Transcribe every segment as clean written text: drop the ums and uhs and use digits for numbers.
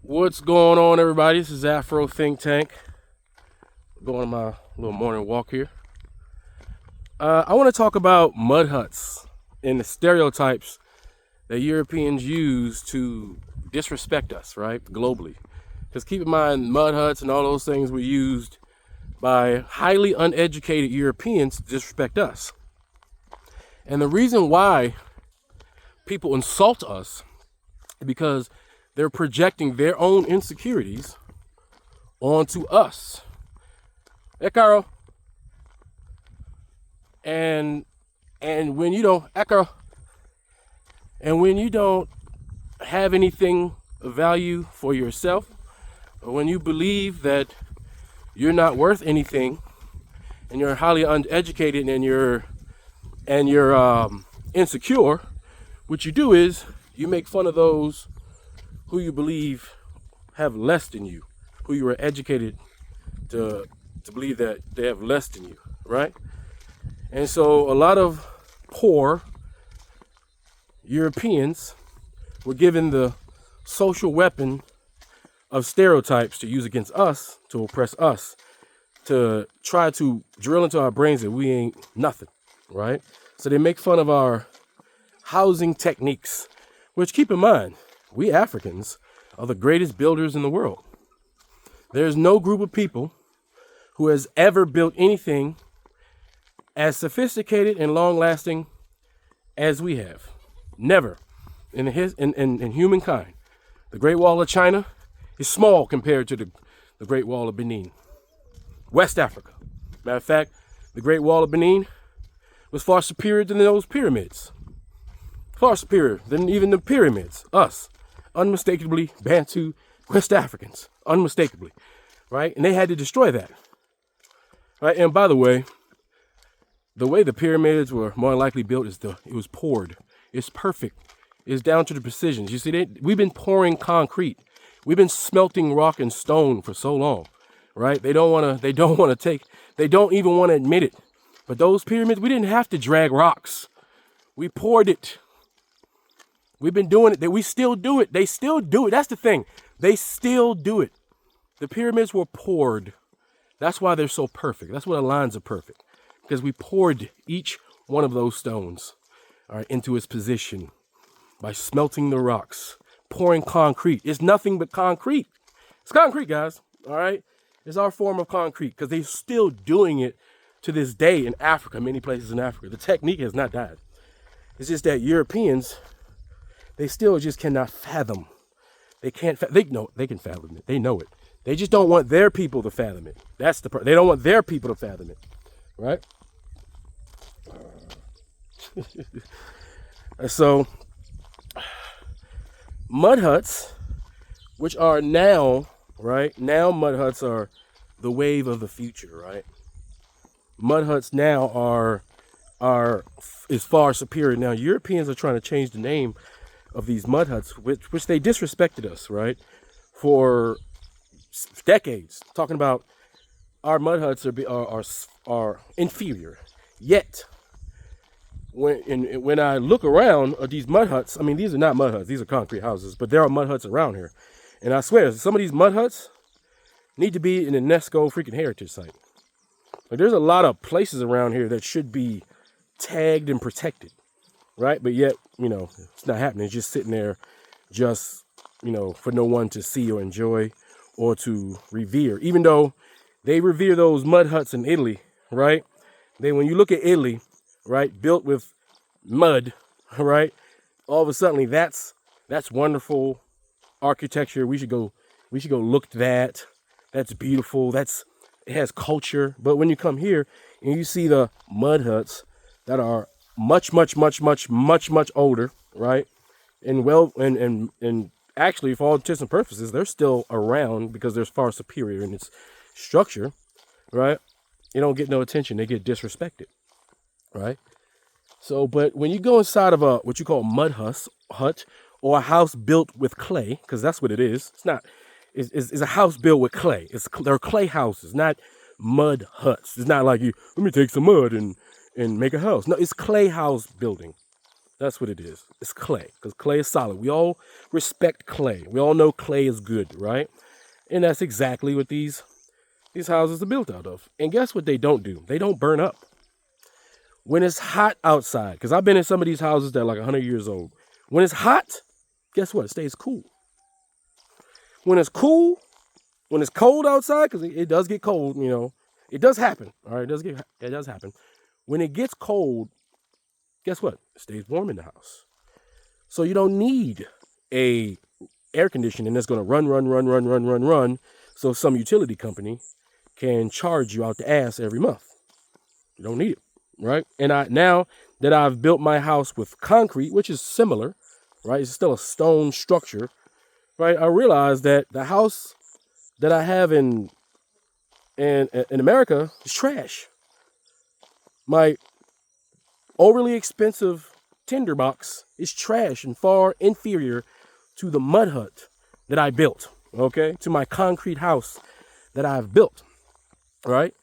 What's going on, everybody? This is Afro Think Tank. Going on my little morning walk here. I want to talk about mud huts and the stereotypes that Europeans use to disrespect us, right? Globally. Because keep in mind, mud huts and all those things were used by highly uneducated Europeans to disrespect us. And the reason why people insult us is because they're projecting their own insecurities onto us. Hey, Carl. And when you don't, and when you don't have anything of value for yourself, or when you believe that you're not worth anything, and you're highly uneducated and you're insecure, what you do is you make fun of those who you believe have less than you, who you are educated to believe that they have less than you, right? And so a lot of poor Europeans were given the social weapon of stereotypes to use against us, to oppress us, to try to drill into our brains that we ain't nothing, right? So they make fun of our housing techniques, which, keep in mind, we Africans are the greatest builders in the world. There's no group of people who has ever built anything as sophisticated and long-lasting as we have. Never in humankind. The Great Wall of China is small compared to the Great Wall of Benin. West Africa. Matter of fact, the Great Wall of Benin was far superior than those pyramids. Far superior than even the pyramids. Us. Unmistakably Bantu West Africans. Unmistakably. Right? And they had to destroy that. Right? And by the way the pyramids were more likely built is it was poured. It's perfect. It's down to the precisions. You see, we've been pouring concrete. We've been smelting rock and stone for so long. Right? They don't even want to admit it. But those pyramids, we didn't have to drag rocks. We poured it. We've been doing it. We still do it. They still do it. That's the thing. They still do it. The pyramids were poured. That's why they're so perfect. That's why the lines are perfect. Because we poured each one of those stones, all right, into its position by smelting the rocks, pouring concrete. It's nothing but concrete. It's concrete, guys. All right. It's our form of concrete because they're still doing it to this day in Africa, many places in Africa. The technique has not died. It's just that Europeans, they still just cannot fathom. They can't. They can fathom it. They know it. They just don't want their people to fathom it. That's they don't want their people to fathom it, right? So, mud huts, which are now, right? Now mud huts are the wave of the future, right? Mud huts now is far superior. Now Europeans are trying to change the name of these mud huts, which they disrespected us, right, for decades, talking about our mud huts are inferior. Yet, when I look around at these mud huts, I mean, these are not mud huts; these are concrete houses. But there are mud huts around here, and I swear, some of these mud huts need to be an UNESCO freaking heritage site. Like, there's a lot of places around here that should be tagged and protected, right? But yet, it's not happening. It's just sitting there, just, for no one to see or enjoy or to revere. Even though they revere those mud huts in Italy, right? When you look at Italy, right, built with mud, right? All of a sudden, that's wonderful architecture. We should go look at that. That's beautiful. It has culture. But when you come here and you see the mud huts that are much, much, much, much, much, much older, right? And actually, for all intents and purposes, they're still around because they're far superior in its structure, right? They don't get no attention. They get disrespected, right? So, but when you go inside of what you call mud hut or a house built with clay, because that's what it is. It's not. It's a house built with clay. They're clay houses, not mud huts. It's not like let me take some mud and make a house. No, it's clay house building. That's what it is. It's clay, because clay is solid. We all respect clay. We all know clay is good, right? And that's exactly what these houses are built out of. And guess what they don't do? They don't burn up. When it's hot outside, because I've been in some of these houses that are like 100 years old. When it's hot, guess what? It stays cool. When it's cool, when it's cold outside, because it does get cold, you know, it does happen. All right, it does happen. When it gets cold, guess what? It stays warm in the house. So you don't need a air conditioning that's going to run. So some utility company can charge you out the ass every month. You don't need it, right? And now that I've built my house with concrete, which is similar, right? It's still a stone structure, right? I realized that the house that I have in America is trash. My overly expensive tinderbox is trash and far inferior to the mud hut that I built, okay? To my concrete house that I've built, right?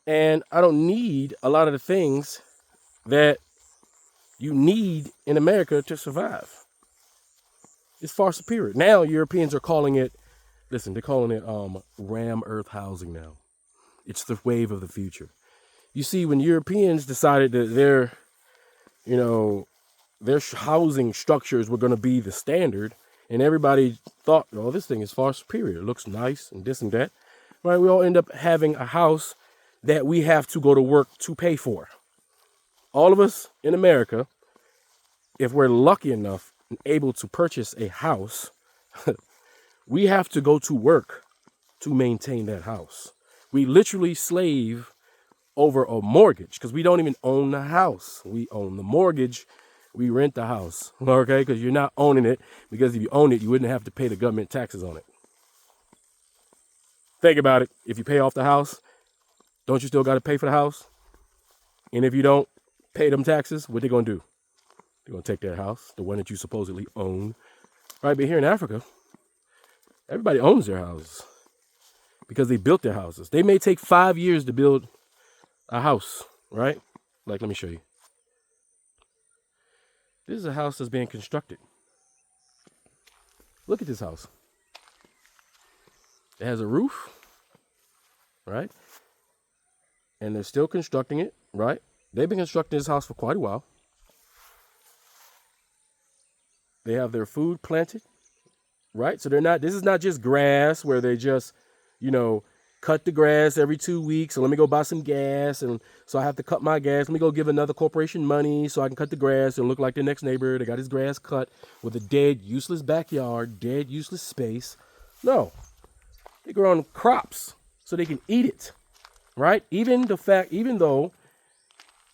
And I don't need a lot of the things that you need in America to survive. It's far superior. Now Europeans are calling it, they're calling it ram earth housing now. It's the wave of the future. You see, when Europeans decided that their housing structures were going to be the standard, and everybody thought, oh, this thing is far superior. It looks nice and this and that. Right? We all end up having a house that we have to go to work to pay for. All of us in America, if we're lucky enough and able to purchase a house, we have to go to work to maintain that house. We literally slave over a mortgage because we don't even own the house. We own the mortgage. We rent the house, okay? Because you're not owning it, because if you own it, you wouldn't have to pay the government taxes on it. Think about it. If you pay off the house, don't you still got to pay for the house? And if you don't pay them taxes, what they going to do? They're going to take that house, the one that you supposedly own. Right, but here in Africa, everybody owns their houses because they built their houses. They may take 5 years to build a house, right? Like, let me show you. This is a house that's being constructed. Look at this house. It has a roof, right? And they're still constructing it, right? They've been constructing this house for quite a while. They have their food planted, right? So this is not just grass where they just, cut the grass every 2 weeks. So let me go buy some gas. And so I have to cut my gas. Let me go give another corporation money so I can cut the grass and look like the next neighbor. They got his grass cut with a dead, useless backyard, dead, useless space. No, they grow on crops so they can eat it, right? Even though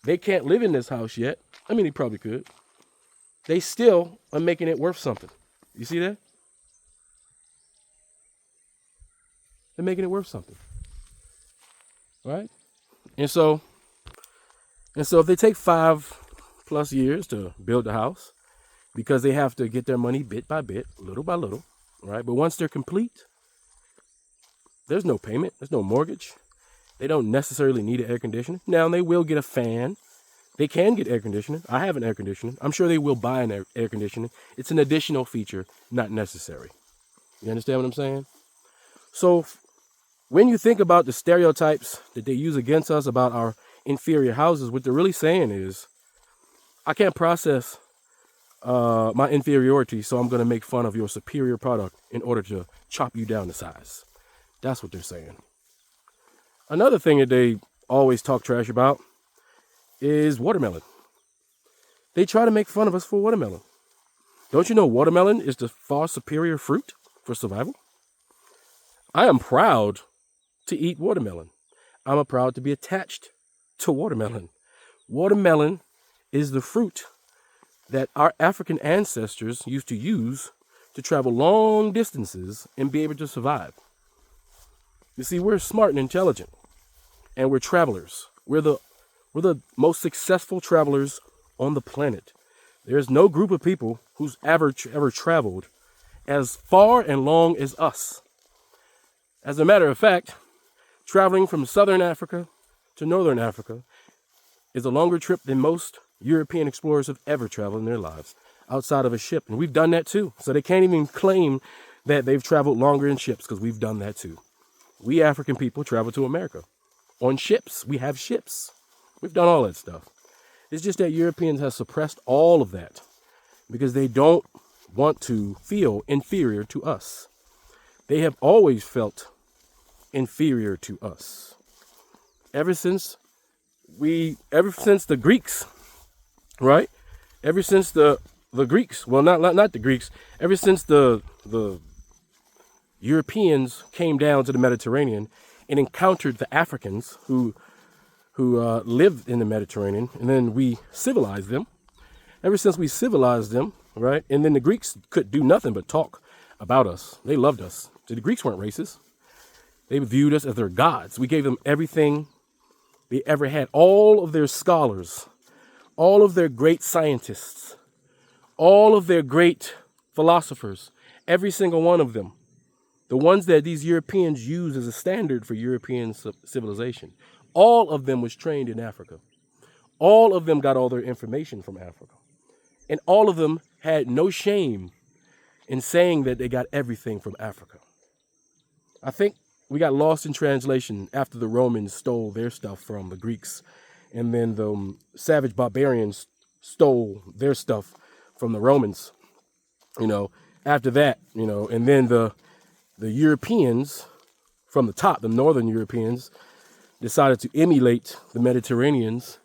they can't live in this house yet. I mean, they probably could. They still are making it worth something. You see that? They're making it worth something, right? And so if they take 5+ years to build the house, because they have to get their money bit by bit, little by little, right? But once they're complete, there's no payment, there's no mortgage. They don't necessarily need an air conditioner. Now they will get a fan. They can get air conditioning. I have an air conditioner. I'm sure they will buy an air conditioning. It's an additional feature, not necessary. You understand what I'm saying? So when you think about the stereotypes that they use against us about our inferior houses, what they're really saying is, I can't process my inferiority, so I'm going to make fun of your superior product in order to chop you down to size. That's what they're saying. Another thing that they always talk trash about is watermelon. They try to make fun of us for watermelon. Don't you know watermelon is the far superior fruit for survival? I am proud to eat watermelon. I'm proud to be attached to watermelon. Watermelon is the fruit that our African ancestors used to use to travel long distances and be able to survive. You see, we're smart and intelligent, and we're travelers. We're the most successful travelers on the planet. There's no group of people who's ever traveled as far and long as us. As a matter of fact, traveling from Southern Africa to Northern Africa is a longer trip than most European explorers have ever traveled in their lives outside of a ship. And we've done that too. So they can't even claim that they've traveled longer in ships because we've done that too. We African people travel to America on ships. We have ships. We've done all that stuff. It's just that Europeans have suppressed all of that because they don't want to feel inferior to us. They have always felt inferior to us. Ever since the Greeks, right? Ever since the Greeks, well, not the Greeks, ever since the Europeans came down to the Mediterranean and encountered the Africans who lived in the Mediterranean, and then we civilized them. Ever since we civilized them, right? And then the Greeks could do nothing but talk about us. They loved us. So the Greeks weren't racist. They viewed us as their gods. We gave them everything they ever had. All of their scholars, all of their great scientists, all of their great philosophers, every single one of them, the ones that these Europeans use as a standard for European civilization, all of them was trained in Africa. All of them got all their information from Africa. And all of them had no shame in saying that they got everything from Africa. I think we got lost in translation after the Romans stole their stuff from the Greeks, and then the savage barbarians stole their stuff from the Romans. After that, and then the Europeans from the top, the northern Europeans, decided to emulate the Mediterraneans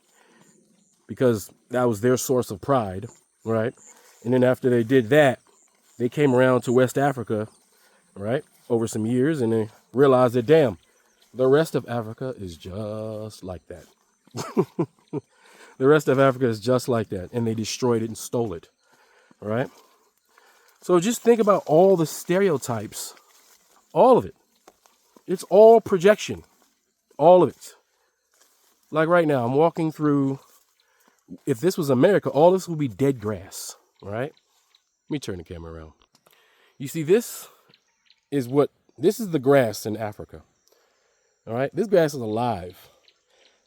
because that was their source of pride, right? And then after they did that, they came around to West Africa, right, over some years, and they realized that, damn, the rest of Africa is just like that. The rest of Africa is just like that, and they destroyed it and stole it, right? So just think about all the stereotypes, all of it. It's all projection, all of it. Like right now, I'm walking through, if this was America, all this would be dead grass, right? Let me turn the camera around. You see, this is the grass in Africa. All right, this grass is alive.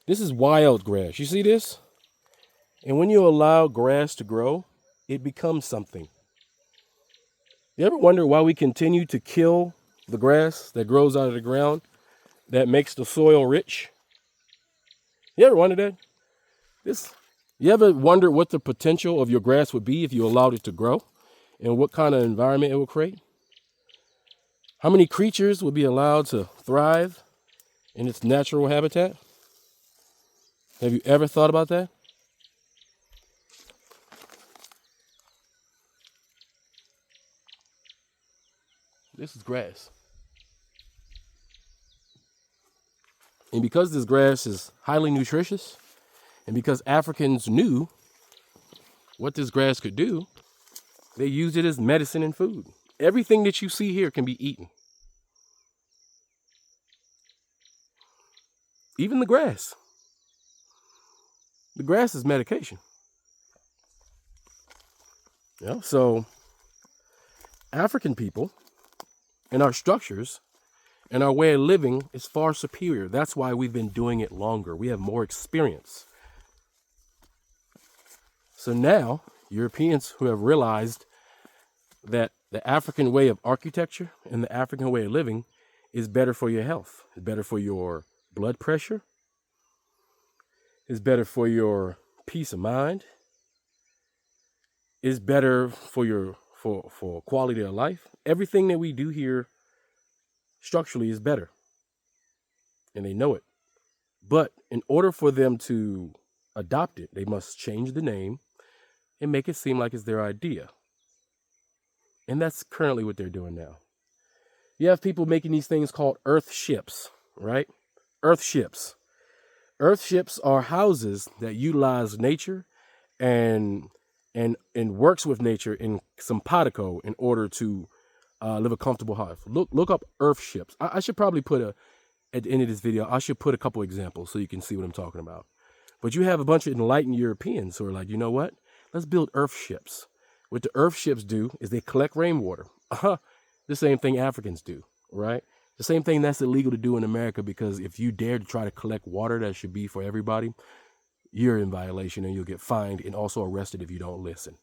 This is wild grass. You see this? And when you allow grass to grow, it becomes something. You ever wonder why we continue to kill the grass that grows out of the ground that makes the soil rich? You ever wonder that? You ever wonder what the potential of your grass would be if you allowed it to grow and what kind of environment it would create? How many creatures would be allowed to thrive in its natural habitat? Have you ever thought about that? This is grass. And because this grass is highly nutritious, and because Africans knew what this grass could do, they used it as medicine and food. Everything that you see here can be eaten. Even the grass. The grass is medication. Yeah, so African people and our structures and our way of living is far superior. That's why we've been doing it longer. We have more experience. So now, Europeans who have realized that the African way of architecture and the African way of living is better for your health, it's better for your blood pressure, it's better for your peace of mind, it's better for your for quality of life. Everything that we do here structurally is better. And they know it. But in order for them to adopt it, they must change the name and make it seem like it's their idea. And that's currently what they're doing now. You have people making these things called earth ships, right? Earth ships. Earth ships are houses that utilize nature and works with nature in simpatico in order to live a comfortable life. Look up earth ships. I should probably at the end of this video, I should put a couple examples so you can see what I'm talking about. But you have a bunch of enlightened Europeans who are like, you know what? Let's build earth ships. What the earth ships do is they collect rainwater. The same thing Africans do, right? The same thing that's illegal to do in America, because if you dare to try to collect water that should be for everybody, you're in violation and you'll get fined and also arrested if you don't listen.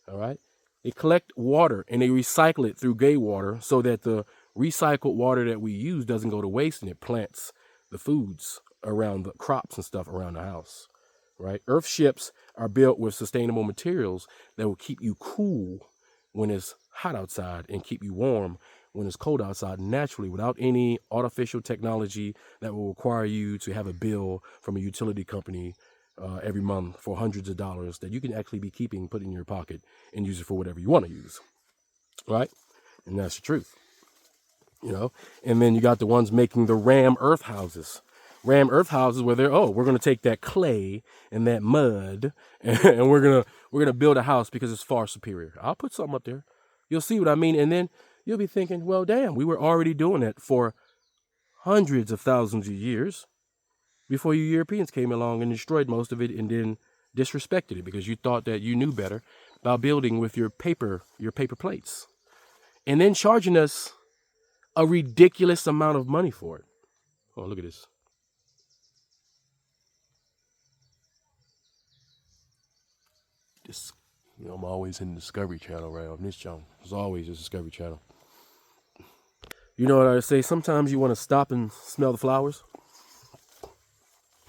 All right. They collect water and they recycle it through gray water so that the recycled water that we use doesn't go to waste and it plants the foods around the crops and stuff around the house. Right. Earth ships are built with sustainable materials that will keep you cool when it's hot outside and keep you warm when it's cold outside naturally without any artificial technology that will require you to have a bill from a utility company every month for hundreds of dollars that you can actually be keeping, put in your pocket and use it for whatever you want to use. Right. And that's the truth. You know, and then you got the ones making the ram earth houses. Ram earth houses where we're going to take that clay and that mud and we're going to build a house because it's far superior. I'll put something up there. You'll see what I mean. And then you'll be thinking, well, damn, we were already doing that for hundreds of thousands of years before you Europeans came along and destroyed most of it and then disrespected it because you thought that you knew better about building with your paper plates and then charging us a ridiculous amount of money for it. Oh, look at this. I'm always in the Discovery Channel right on this channel. It's always the Discovery Channel. You know what I say? Sometimes you want to stop and smell the flowers.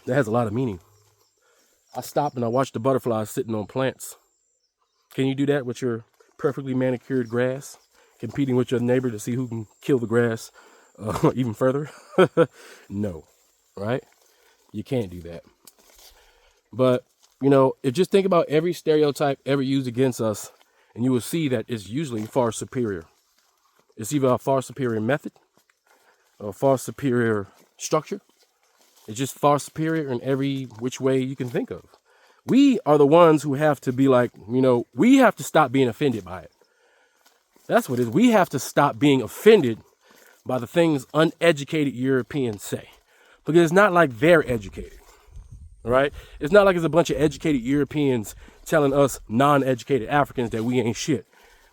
That has a lot of meaning. I stopped and I watched the butterflies sitting on plants. Can you do that with your perfectly manicured grass? Competing with your neighbor to see who can kill the grass even further? No, right? You can't do that. But just think about every stereotype ever used against us, and you will see that it's usually far superior. It's either a far superior method or a far superior structure. It's just far superior in every which way you can think of. We are the ones who have to be like, we have to stop being offended by it. That's what it is. We have to stop being offended by the things uneducated Europeans say, because it's not like they're educated. Right? It's not like it's a bunch of educated Europeans telling us non-educated Africans that we ain't shit.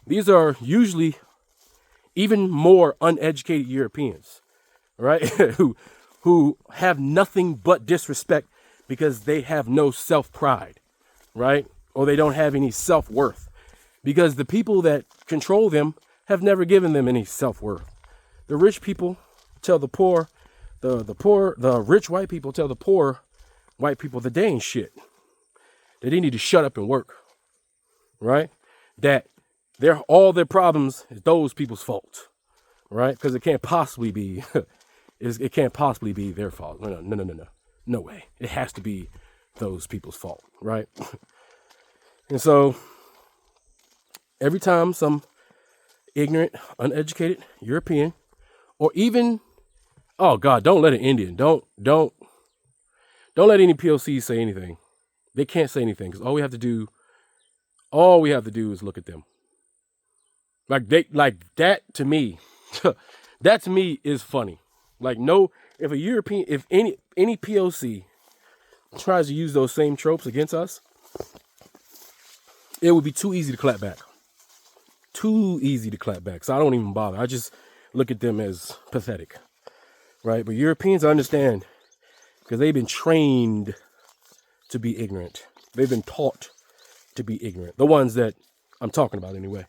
These are usually even more uneducated Europeans, right? who have nothing but disrespect because they have no self-pride, right? Or they don't have any self-worth because the people that control them have never given them any self-worth. The rich people tell the poor, the rich white people tell the poor white people that they ain't shit, that they need to shut up and work, right? That all their problems is those people's fault, right? Because it can't possibly be, it can't possibly be their fault. No way. It has to be those people's fault, right? And so every time some ignorant, uneducated European, or even, oh God, don't let an Indian, don't let any POCs say anything. They can't say anything because all we have to do is look at them. Like that to me, that to me is funny. Like if a European, if any POC tries to use those same tropes against us, it would be too easy to clap back. Too easy to clap back. So I don't even bother. I just look at them as pathetic, right? But Europeans, I understand. Because they've been trained to be ignorant. They've been taught to be ignorant. The ones that I'm talking about anyway.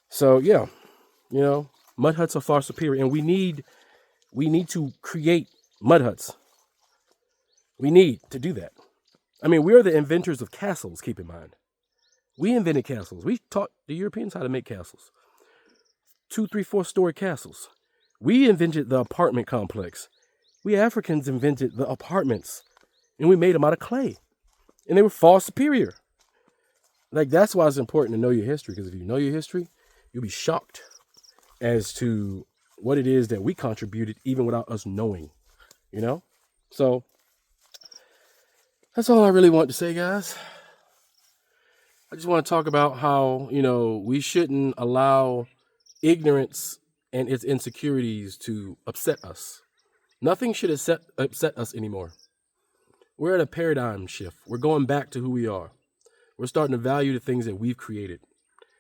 So yeah, mud huts are far superior, and we need to create mud huts. We need to do that. I mean, we are the inventors of castles, keep in mind. We invented castles. We taught the Europeans how to make castles. 2, 3, 4-story castles. We invented the apartment complex. We Africans invented the apartments, and we made them out of clay, and they were far superior. Like, that's why it's important to know your history, because if you know your history, you'll be shocked as to what it is that we contributed even without us knowing, So that's all I really want to say, guys. I just want to talk about how, we shouldn't allow ignorance and its insecurities to upset us. Nothing should upset us anymore. We're at a paradigm shift. We're going back to who we are. We're starting to value the things that we've created.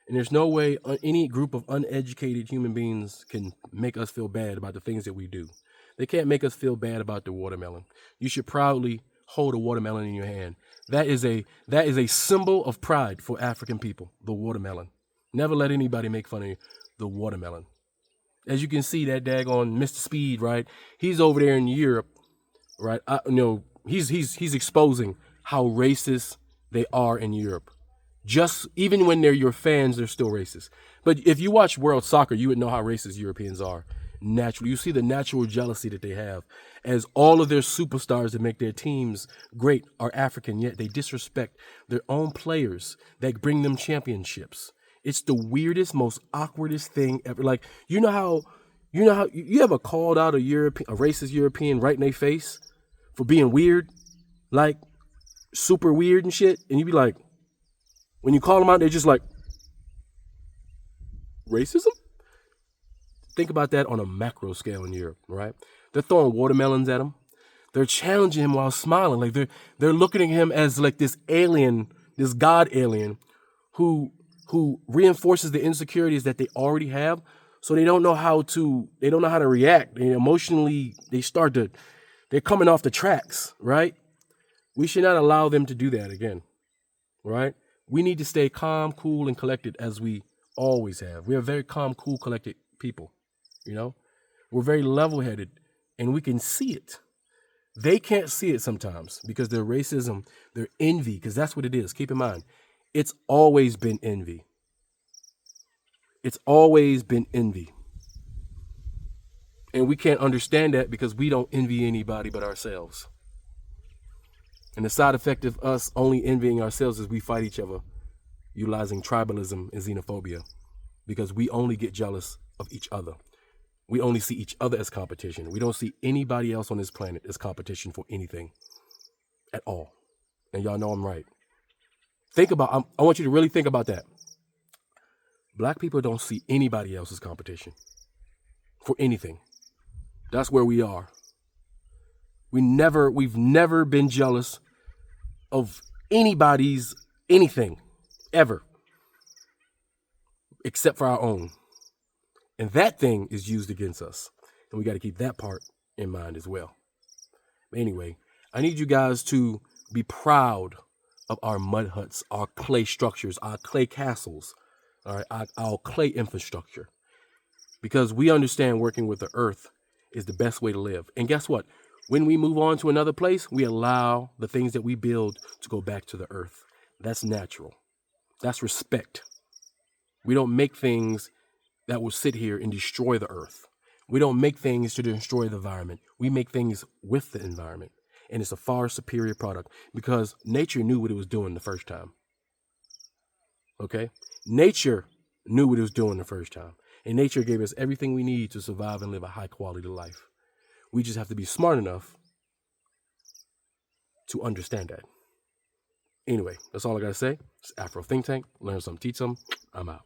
And there's no way any group of uneducated human beings can make us feel bad about the things that we do. They can't make us feel bad about the watermelon. You should proudly hold a watermelon in your hand. That is a symbol of pride for African people, the watermelon. Never let anybody make fun of you. The watermelon. As you can see, that daggone Mr. Speed, right? He's over there in Europe, right? He's exposing how racist they are in Europe. Just even when they're your fans, they're still racist. But if you watch World Soccer, you would know how racist Europeans are. Naturally, you see the natural jealousy that they have, as all of their superstars that make their teams great are African, yet they disrespect their own players that bring them championships. It's the weirdest, most awkwardest thing ever. Like, you know how you ever called out a racist European right in their face for being weird, like super weird and shit, and you be like, when you call them out, they're just like, racism? Think about that on a macro scale in Europe, right? They're throwing watermelons at him. They're challenging him while smiling. Like they're looking at him as like this alien, this God alien who reinforces the insecurities that they already have. So they don't know how to react. They emotionally, they're coming off the tracks, right? We should not allow them to do that again, right? We need to stay calm, cool, and collected as we always have. We are very calm, cool, collected people, you know? We're very level-headed, and we can see it. They can't see it sometimes because their racism, their envy, because that's what it is. Keep in mind, it's always been envy. It's always been envy. And we can't understand that because we don't envy anybody but ourselves. And the side effect of us only envying ourselves is we fight each other, utilizing tribalism and xenophobia, because we only get jealous of each other. We only see each other as competition. We don't see anybody else on this planet as competition for anything at all. And y'all know I'm right. I want you to really think about that. Black people don't see anybody else as competition for anything. That's where we are. We've never been jealous of anybody's anything ever, except for our own. And that thing is used against us. And we got to keep that part in mind as well. But anyway, I need you guys to be proud of our mud huts, our clay structures, our clay castles, all right, our clay infrastructure. Because we understand working with the earth is the best way to live. And guess what? When we move on to another place, we allow the things that we build to go back to the earth. That's natural. That's respect. We don't make things that will sit here and destroy the earth. We don't make things to destroy the environment. We make things with the environment. And it's a far superior product because nature knew what it was doing the first time. Okay? Nature knew what it was doing the first time. And nature gave us everything we need to survive and live a high quality life. We just have to be smart enough to understand that. Anyway, that's all I got to say. It's Afro Think Tank. Learn something, teach some. I'm out.